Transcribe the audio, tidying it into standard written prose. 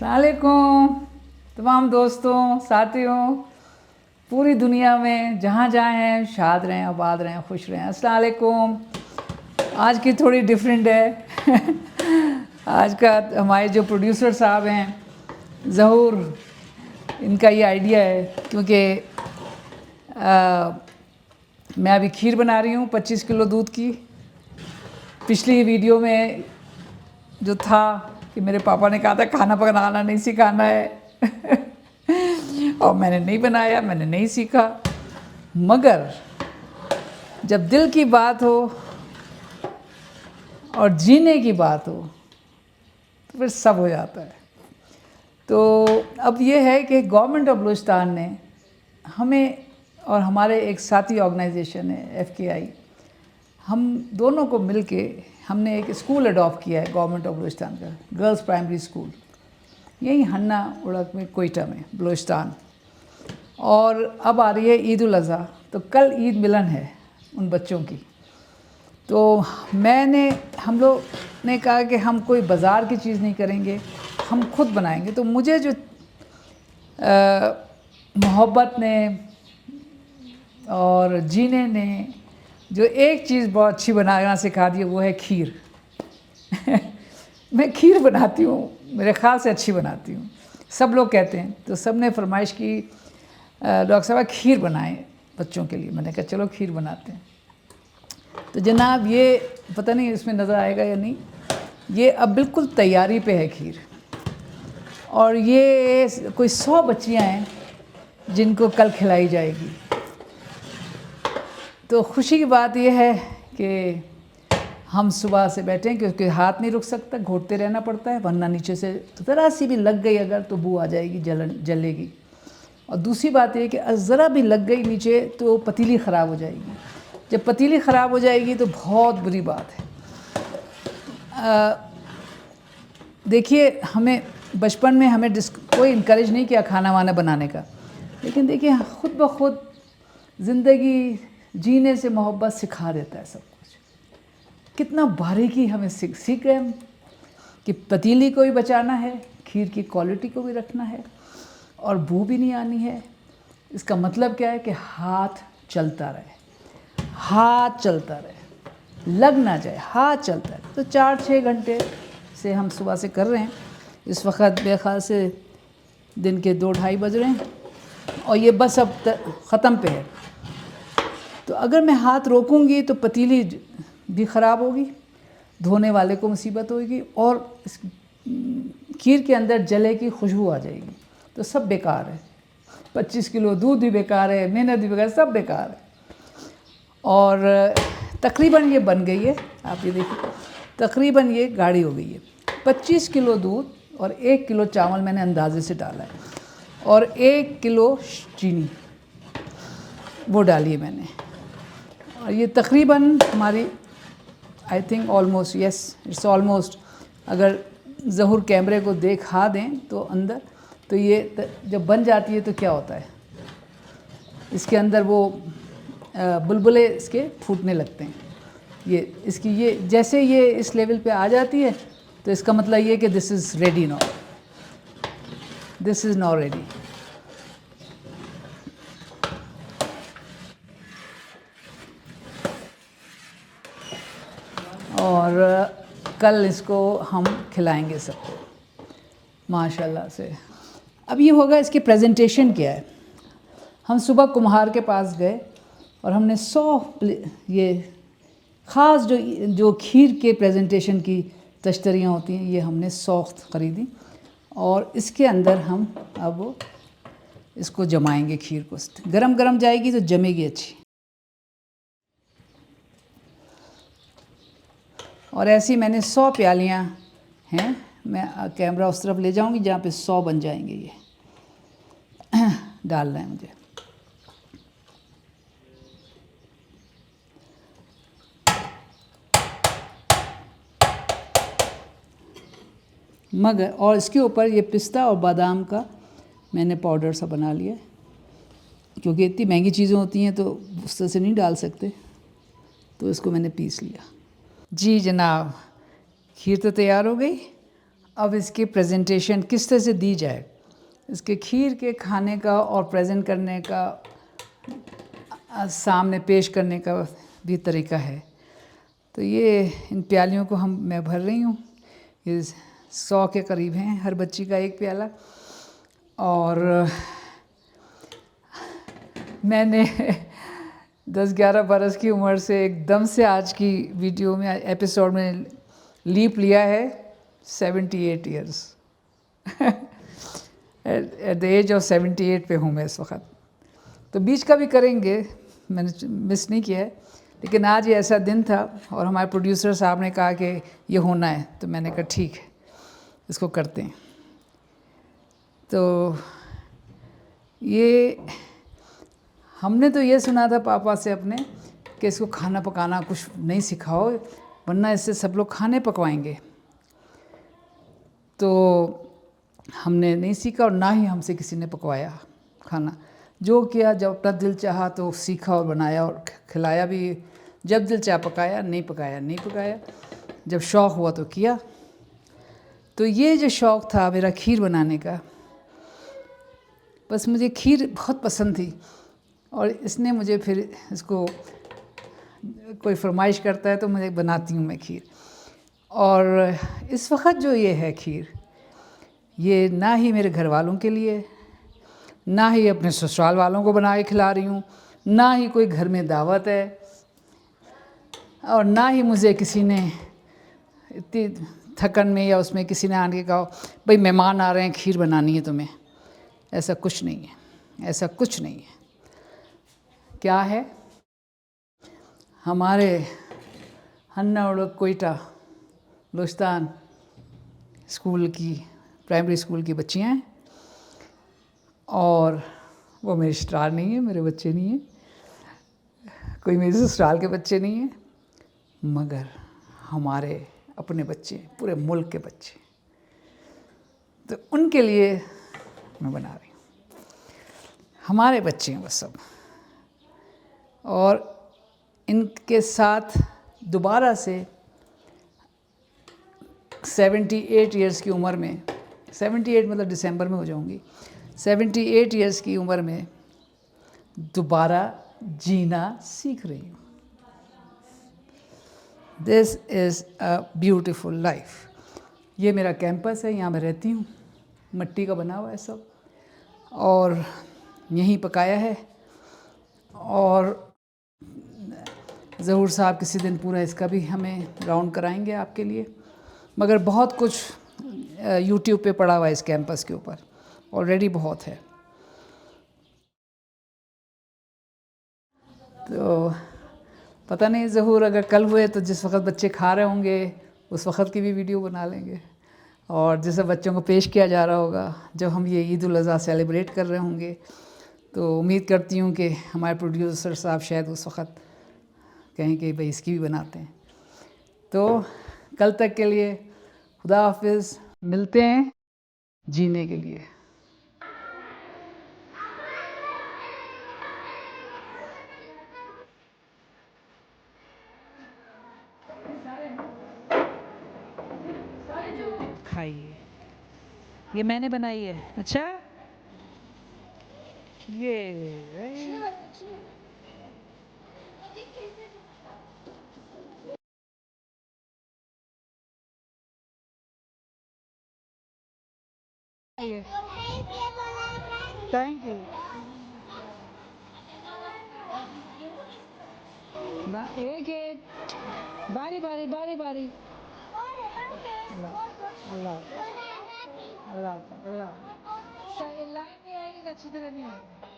अस्सलामुअलैकुम तमाम दोस्तों, साथियों, पूरी दुनिया में जहाँ जहाँ हैं, शाद रहें, आबाद रहें, खुश रहें। अस्सलामुअलैकुम। आज की थोड़ी डिफरेंट है आज का हमारे जो प्रोड्यूसर साहब हैं ज़हूर, इनका ये आइडिया है क्योंकि मैं अभी खीर बना रही हूँ 25 किलो दूध की। पिछली वीडियो में जो था कि मेरे पापा ने कहा था खाना बनाना नहीं सिखाना है और मैंने नहीं बनाया, मैंने नहीं सीखा। मगर जब दिल की बात हो और जीने की बात हो तो फिर सब हो जाता है। तो अब ये है कि गवर्नमेंट ऑफ बलूचिस्तान ने हमें और हमारे एक साथी ऑर्गेनाइजेशन है FKI, हम दोनों को मिलके हमने एक स्कूल अडॉप्ट किया है गवर्नमेंट ऑफ बलूचिस्तान का, गर्ल्स प्राइमरी स्कूल, यही हन्ना उड़क में, कोयटा में, बलूचिस्तान। और अब आ रही है ईद उल अज़हा, तो कल ईद मिलन है उन बच्चों की। तो हम लोग ने कहा कि हम कोई बाज़ार की चीज़ नहीं करेंगे, हम खुद बनाएंगे। तो मुझे जो मोहब्बत ने और जीने ने जो एक चीज़ बहुत अच्छी बनाना सिखा दी वो है खीर मैं खीर बनाती हूँ, मेरे ख़्याल से अच्छी बनाती हूँ, सब लोग कहते हैं। तो सब ने फरमाइश की डॉक्टर साहब खीर बनाएं बच्चों के लिए। मैंने कहा चलो खीर बनाते हैं। तो जनाब ये पता नहीं इसमें नज़र आएगा या नहीं, ये अब बिल्कुल तैयारी पे है खीर। और ये कोई 100 बच्चियाँ हैं जिनको कल खिलाई जाएगी। तो खुशी की बात यह है कि हम सुबह से बैठे हैं क्योंकि हाथ नहीं रुक सकता, घोटते रहना पड़ता है, वरना नीचे से तो ज़रा सी भी लग गई अगर तो बू आ जाएगी, जलेगी। और दूसरी बात ये कि ज़रा भी लग गई नीचे तो पतीली ख़राब हो जाएगी। जब पतीली ख़राब हो जाएगी तो बहुत बुरी बात है। देखिए, हमें बचपन में हमें कोई इनकरेज नहीं किया खाना वाना बनाने का, लेकिन देखिए ख़ुद ब खुद ज़िंदगी जीने से मोहब्बत सिखा देता है सब कुछ। कितना बारीकी हमें सीख गए हम कि पतीली को भी बचाना है, खीर की क्वालिटी को भी रखना है और बू भी नहीं आनी है। इसका मतलब क्या है कि हाथ चलता रहे, हाथ चलता रहे, लग ना जाए, हाथ चलता रहे। तो 4-6 घंटे से हम सुबह से कर रहे हैं। इस वक्त मेरे ख़्याल से दिन के 2-2:30 बज रहे हैं और ये बस अब ख़त्म पे है। तो अगर मैं हाथ रोकूंगी तो पतीली भी ख़राब होगी, धोने वाले को मुसीबत होगी और इस खीर के अंदर जले की खुशबू आ जाएगी, तो सब बेकार है। 25 किलो दूध भी बेकार है, मेहनत भी बेकार, सब बेकार है। और तकरीबन ये बन गई है, आप ये देखिए, तकरीबन ये गाढ़ी हो गई है। 25 किलो दूध और 1 किलो चावल मैंने अंदाजे से डाला है और 1 किलो चीनी वो डाली है मैंने। और ये तकरीबन हमारी I think almost, yes it's almost, अगर ज़हूर कैमरे को दिखा दें तो अंदर, तो ये जब बन जाती है तो क्या होता है, इसके अंदर वो बुलबुले इसके फूटने लगते हैं। ये जैसे ये इस लेवल पे आ जाती है तो इसका मतलब ये कि this is ready now, this is now ready. और कल इसको हम खिलाएंगे सबको माशाल्लाह से। अब ये होगा इसकी प्रेजेंटेशन क्या है। हम सुबह कुम्हार के पास गए और हमने 100 ये ख़ास जो खीर के प्रेजेंटेशन की तश्तरियाँ होती हैं, ये हमने 100 ख़रीदी और इसके अंदर हम अब इसको जमाएंगे। खीर को गरम गरम जाएगी तो जमेगी अच्छी। और ऐसी मैंने 100 प्यालियाँ हैं। मैं कैमरा उस तरफ ले जाऊंगी जहाँ पे 100 बन जाएंगे। ये डालना है मुझे। मगर और इसके ऊपर ये पिस्ता और बादाम का मैंने पाउडर सा बना लिया, क्योंकि इतनी महंगी चीज़ें होती हैं तो उस तरह से नहीं डाल सकते, तो इसको मैंने पीस लिया। जी जनाब, खीर तो तैयार हो गई। अब इसकी प्रेजेंटेशन किस तरह से दी जाए, इसके खीर के खाने का और प्रेजेंट करने का, सामने पेश करने का भी तरीका है। तो ये इन प्यालियों को मैं भर रही हूँ, ये 100 के करीब हैं, हर बच्ची का एक प्याला। और मैंने 10-11 बरस की उम्र से एकदम से आज की वीडियो में, एपिसोड में लीप लिया है 78 years. At the age of 78 पे हूँ मैं इस वक्त। तो बीच का भी करेंगे, मैंने मिस नहीं किया है, लेकिन आज ये ऐसा दिन था और हमारे प्रोड्यूसर साहब ने कहा कि ये होना है, तो मैंने कहा ठीक है, इसको करते हैं। तो ये हमने तो ये सुना था पापा से अपने कि इसको खाना पकाना कुछ नहीं सिखाओ, वरना इससे सब लोग खाने पकवाएंगे। तो हमने नहीं सीखा और ना ही हमसे किसी ने पकवाया खाना। जो किया, जब अपना दिल चाहा तो सीखा और बनाया और खिलाया भी। जब दिल चाहा पकाया, नहीं पकाया नहीं पकाया, जब शौक़ हुआ तो किया। तो ये जो शौक़ था मेरा खीर बनाने का, बस मुझे खीर बहुत पसंद थी और इसने मुझे फिर इसको, कोई फरमाइश करता है तो मुझे बनाती हूँ मैं खीर। और इस वक्त जो ये है खीर, ये ना ही मेरे घर वालों के लिए, ना ही अपने ससुराल वालों को बना के खिला रही हूँ, ना ही कोई घर में दावत है, और ना ही मुझे किसी ने इतनी थकन में या उसमें किसी ने आने के कहा भाई मेहमान आ रहे हैं खीर बनानी है तुम्हें। ऐसा कुछ नहीं है, ऐसा कुछ नहीं है। क्या है, हमारे हन्ना और कोयटा बलूचिस्तान स्कूल की, प्राइमरी स्कूल की बच्चियाँ हैं, और वो मेरे ससुराल नहीं है, मेरे बच्चे नहीं हैं, कोई मेरे ससुराल के बच्चे नहीं हैं, मगर हमारे अपने बच्चे, पूरे मुल्क के बच्चे। तो उनके लिए मैं बना रही हूँ, हमारे बच्चे हैं बस सब। और इनके साथ दोबारा से 78 ईयर्स की उम्र में, 78 मतलब दिसंबर में हो जाऊंगी, 78 ईयर्स की उम्र में दोबारा जीना सीख रही हूँ। This is a beautiful life. ये मेरा कैंपस है, यहाँ मैं रहती हूँ, मिट्टी का बना हुआ है सब, और यहीं पकाया है। और ज़हूर साहब किसी दिन पूरा इसका भी हमें राउंड कराएंगे आपके लिए। मगर बहुत कुछ यूट्यूब पे पड़ा हुआ है इस कैंपस के ऊपर, ऑलरेडी बहुत है। तो पता नहीं ज़हूर अगर कल हुए तो जिस वक्त बच्चे खा रहे होंगे उस वक्त की भी वीडियो बना लेंगे, और जैसे बच्चों को पेश किया जा रहा होगा जब हम ये ईद उल अज़हा सेलिब्रेट कर रहे होंगे, तो उम्मीद करती हूँ कि हमारे प्रोड्यूसर साहब शायद उस वक्त कहें कि भाई इसकी भी बनाते हैं। तो कल तक के लिए खुदा हाफिज़, मिलते हैं जीने के लिए। खाइए, ये मैंने बनाई है। अच्छा, ये थैंक यू। एक एक, बारी बारी बारी बारी। अल्लाह अल्लाह अल्लाह अल्लाह, लाइन नहीं आएगी, अच्छी तरह नहीं आएगी।